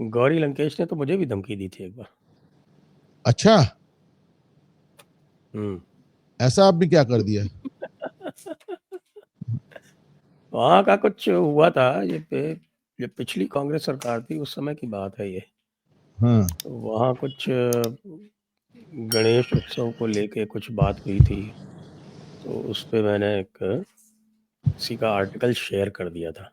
गौरी लंकेश ने तो मुझे भी धमकी दी थी एक बार। अच्छा, ऐसा आपने क्या कर दिया? वहाँ का कुछ हुआ था, ये पिछली कांग्रेस सरकार थी, उस समय की बात है ये। हाँ। तो वहाँ कुछ गणेश उत्सव को लेके कुछ बात हुई थी, तो उस पे मैंने किसी का आर्टिकल शेयर कर दिया था।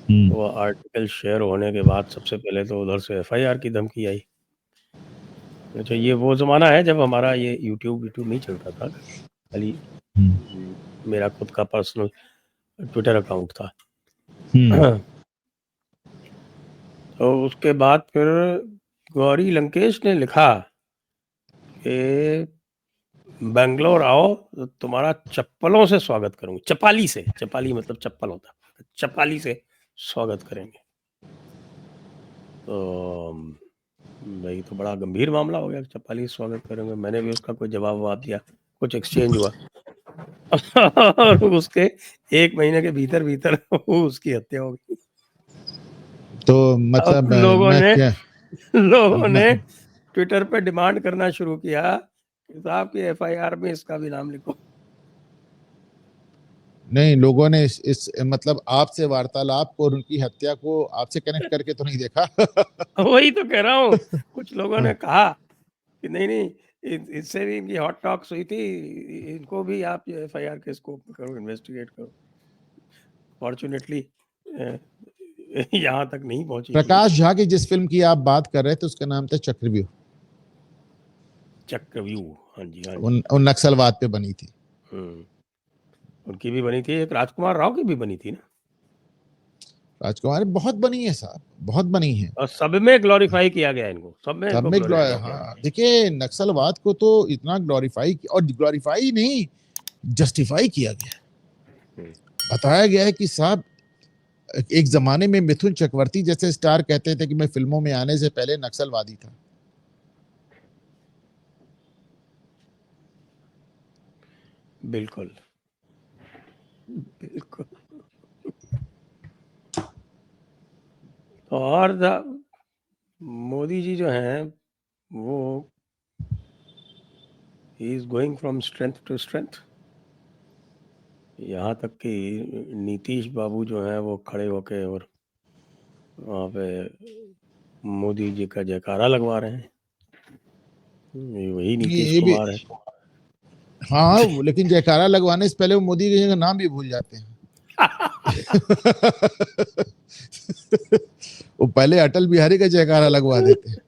तो वो आर्टिकल शेयर होने के बाद सबसे पहले तो उधर से एफआईआर की धमकी आई। अच्छा, ये वो ज़माना है जब हमारा ये यूट्यूब नहीं चलता था, खाली मेरा खुद का पर्सनल ट्विटर अकाउंट था। तो उसके बाद फिर गौरी लंकेश ने लिखा कि बेंगलोर आओ तो तुम्हारा चप्पलों से स्वागत करूंगी। चपाली से, चपाली मतलब चप्पल होता, चपाली से स्वागत करेंगे। तो भाई तो बड़ा गंभीर मामला हो गया, चपाली से स्वागत करेंगे। मैंने भी उसका कोई जवाब दिया, कुछ एक्सचेंज हुआ और उसके 1 महीने के भीतर उसकी हत्या हो गई। तो मतलब लोगों ने ट्विटर पे डिमांड करना शुरू किया कि साहब की एफआईआर में इसका भी नाम लिखो। नहीं, लोगों ने इस मतलब आपसे वार्तालाप को और उनकी हत्या को आपसे कनेक्ट करके तो नहीं देखा। वही तो कह रहा हूँ, कुछ लोगों ने कहा कि नहीं इससे भी इनकी हॉट टॉक्स हुई थी, इनको भी आप एफआईआर के स्कोप में करो, इन्वेस्टिगेट करो। फॉर्चुनेटली यहाँ तक नहीं पहुंची थी। प्रकाश झा की जिस फिल्म की आप बात कर रहे थे उसका नाम था चक्रव्यूह। चक्रव्यूह, हाँ जी हाँ जी। उन नक्सलवाद पे बनी थी। उनकी भी बनी थी, एक राजकुमार राव की भी बनी थी ना। राजकुमार बहुत बनी है साहब, बहुत बनी है, और सब में ग्लोरीफाई किया गया इनको, सब में इनको ग्लोरीफाई किया। हाँ, देखिए नक्सलवाद को तो इतना ग्लोरीफाई और ग्लोरीफाई नहीं, जस्टिफाई किया गया। बताया गया है कि साहब एक जमाने में मिथुन चक्रवर्ती जैसे स्टार कहते थे कि मैं फिल्मों में आने से पहले नक्सलवादी था। बिल्कुल बिल्कुल। और मोदी जी जो हैं वो he is going from strength to strength. यहाँ तक कि नीतीश बाबू जो हैं वो खड़े होके और वहाँ पे मोदी जी का जयकारा लगवा रहे हैं। वही नीतीश कुमार है। हाँ, लेकिन जयकारा लगवाने से पहले वो मोदी जी का नाम भी भूल जाते हैं। वो पहले अटल बिहारी का जयकारा लगवा देते हैं।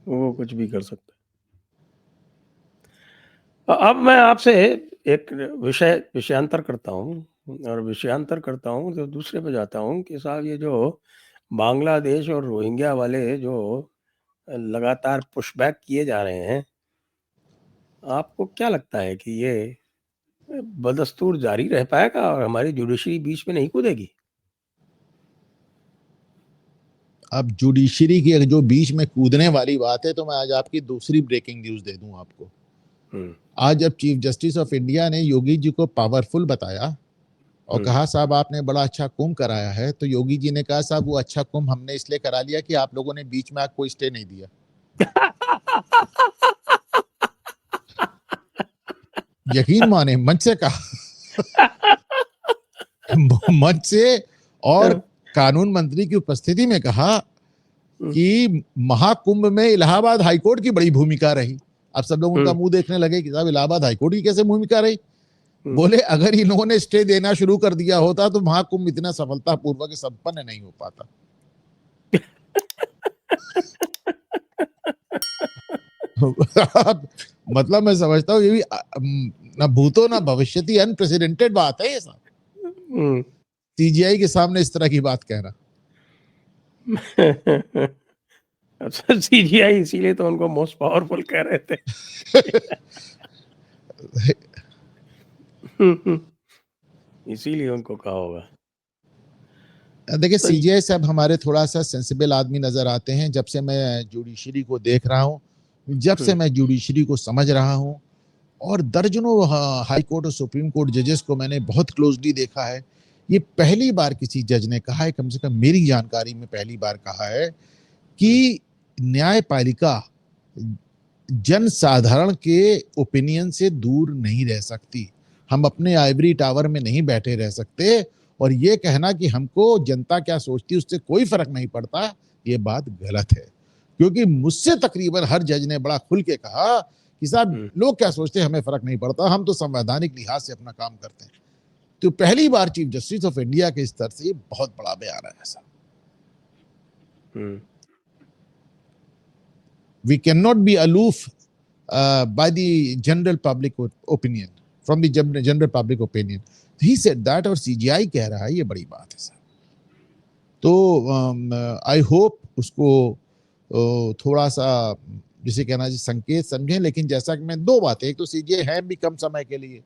वो कुछ भी कर सकते। अब मैं आपसे एक विषयांतर करता हूँ, और विषयांतर करता हूँ तो दूसरे पे जाता हूँ कि साहब ये जो बांग्लादेश और रोहिंग्या वाले जो लगातार पुशबैक किए जा रहे हैं, आपको क्या लगता है कि ये बदस्तूर जारी रह पाएगा और हमारी जुडिशरी बीच में नहीं कूदेगी? अब जुडिशरी की जो बीच में कूदने वाली बात है, तो मैं आज आपकी दूसरी ब्रेकिंग न्यूज दे दूं आपको। आज जब चीफ जस्टिस ऑफ इंडिया ने योगी जी को पावरफुल बताया और कहा साहब आपने बड़ा अच्छा कुंभ कराया है, तो योगी जी ने कहा साहब वो अच्छा कुंभ हमने इसलिए करा लिया कि आप लोगों ने बीच में कोई स्टे नहीं दिया। यकीन माने, मंच से कहा मंच से, और कानून मंत्री की उपस्थिति में कहा कि महाकुंभ में इलाहाबाद हाईकोर्ट की बड़ी भूमिका रही। अब सब लोग उनका मुंह देखने लगे कि साहब इलाहाबाद हाईकोर्ट की कैसे भूमिका रही। बोले अगर इन्होंने स्टे देना शुरू कर दिया होता तो महाकुंभ इतना सफलतापूर्वक संपन्न नहीं हो पाता। मतलब मैं समझता हूँ ये भी ना भूतो ना भविष्यति, अनप्रेसिडेंटेड बात है ये सब। सीजीआई के सामने इस तरह की बात कहना। अच्छा, सीजीआई इसीलिए तो उनको मोस्ट पावरफुल कह रहे थे। इसीलिए उनको कहा होगा। देखिए सीजीआई साहब हमारे थोड़ा सा सेंसिबल आदमी नजर आते हैं। जब से मैं जुडिशरी को देख रहा हूँ, जब से मैं जुडिशरी को समझ रहा हूँ, और दर्जनों हाई कोर्ट और सुप्रीम कोर्ट जजेस को मैंने बहुत क्लोजली देखा है, ये पहली बार किसी जज ने कहा है, कम से कम मेरी जानकारी में पहली बार कहा है कि न्यायपालिका जन साधारण के ओपिनियन से दूर नहीं रह सकती। हम अपने आइवरी टावर में नहीं बैठे रह सकते और ये कहना कि हमको जनता क्या सोचती है उससे कोई फर्क नहीं पड़ता, ये बात गलत है। क्योंकि मुझसे तकरीबन हर जज ने बड़ा खुल के कहा कि साहब लोग क्या सोचते हैं हमें फर्क नहीं पड़ता, हम तो संवैधानिक लिहाज से अपना काम करते हैं। तो पहली बार चीफ जस्टिस ऑफ इंडिया के स्तर से बहुत बड़ा बयान है ऐसा। We cannot be aloof by the general public opinion, from the general public opinion. He said that और CGI कह रहा है, ये बड़ी बात है सर। तो आई होप उसको थोड़ा सा जिसे कहना चाहिए संकेत समझें। लेकिन जैसा कि मैं दो बातें, एक तो CGI है भी कम समय के लिए,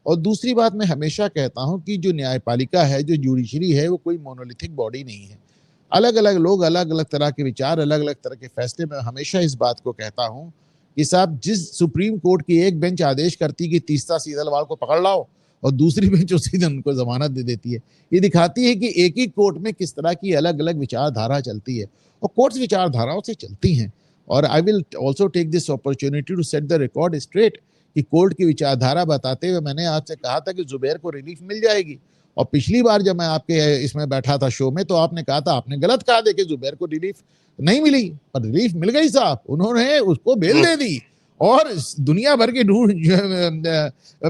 और दूसरी बात मैं हमेशा कहता हूं कि जो न्यायपालिका है, जो जुडिशरी है, वो कोई मोनोलिथिक बॉडी नहीं है। अलग अलग लोग, अलग अलग तरह के विचार, अलग अलग तरह के फैसले। मैं हमेशा इस बात को कहता हूं कि साहब जिस सुप्रीम कोर्ट की एक बेंच आदेश करती कि तीसरा सीदलवाल को पकड़ लाओ और दूसरी बेंच उसी दिन उनको जमानत दे देती है, ये दिखाती है कि एक ही कोर्ट में किस तरह की अलग अलग विचारधारा चलती है और कोर्ट्स विचारधाराओं से चलती हैं। और I will also take this opportunity to set the record straight कि कोर्ट की विचारधारा बताते हुए मैंने आपसे कहा था कि जुबैर को रिलीफ मिल जाएगी, और पिछली बार जब मैं आपके इसमें बैठा था शो में तो आपने कहा था, आपने गलत कहा था कि जुबैर को रिलीफ नहीं मिली, पर रिलीफ मिल गई साहब। उन्होंने उसको बेल दे दी और दुनिया भर के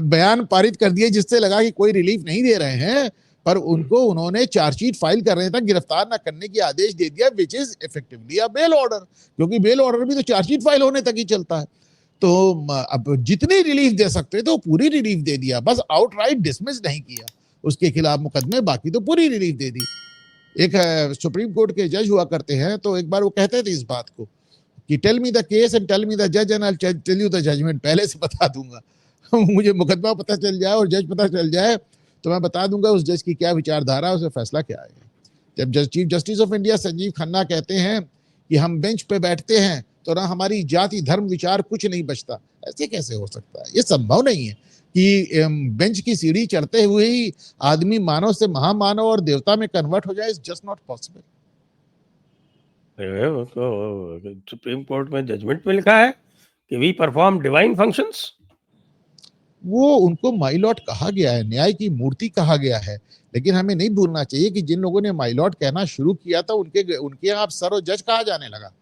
बयान पारित कर दिए जिससे लगा कि कोई रिलीफ नहीं दे रहे हैं, पर उनको उन्होंने चार्जशीट फाइल करने तक गिरफ्तार न करने की आदेश दे दिया, which is effectively a bail order, क्योंकि बेल ऑर्डर भी तो चार्जशीट फाइल होने तक ही चलता है। तो अब जितनी रिलीफ दे सकते तो पूरी रिलीफ दे दिया, बस आउटराइट डिसमिस नहीं किया उसके खिलाफ मुकदमे, बाकी तो पूरी रिलीफ दे दी। एक सुप्रीम कोर्ट के जज हुआ करते हैं, तो एक बार वो कहते थे इस बात को कि tell me the case and tell me the जज and I will tell you the judgement. पहले से बता दूंगा मुझे मुकदमा पता चल जाए और जज पता चल जाए तो मैं बता दूंगा उस जज की क्या विचारधारा, उसका फैसला क्या आएगा। जब chief justice of India Sanjeev Khanna कहते हैं कि हम बेंच पे बैठते हैं तो ना हमारी जाति धर्म विचार कुछ नहीं बचता, ऐसे कैसे हो सकता है? ये संभव नहीं है कि बेंच की सीढ़ी चढ़ते हुए ही आदमी मानव से महामानव और देवता में कन्वर्ट हो जाए। It's just not possible. Supreme court में जजमेंट में लिखा है कि वी परफॉर्म डिवाइन फंक्शंस। वो उनको माई लॉर्ड कहा गया है, न्याय की मूर्ति कहा गया है, लेकिन हमें नहीं भूलना चाहिए कि जिन लोगों ने माई लॉर्ड कहना शुरू किया था उनके यहाँ सर और जज कहा जाने लगा।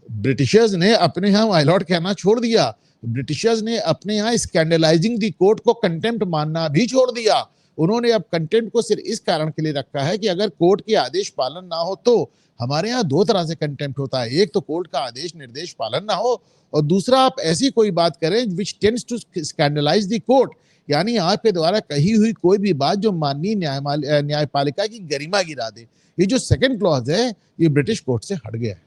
ब्रिटिशर्स ने अपने यहाँ माई लॉर्ड कहना छोड़ दिया। ब्रिटिशर्स ने अपने यहाँ स्कैंडलाइजिंग दी कोर्ट को कंटेम्प्ट मानना भी छोड़ दिया। उन्होंने अब कंटेम्प्ट को सिर्फ इस कारण के लिए रखा है कि अगर कोर्ट के आदेश पालन ना हो तो हमारे यहाँ दो तरह से कंटेम्प्ट होता है, एक तो कोर्ट का आदेश निर्देश पालन ना हो और दूसरा आप ऐसी कोई बात करें which tends to scandalise the court, यानी आपके द्वारा कही हुई कोई भी बात जो माननीय न्यायपालिका की गरिमा गिरा दे। ये जो सेकंड क्लॉज है ये ब्रिटिश कोर्ट से हट गया है।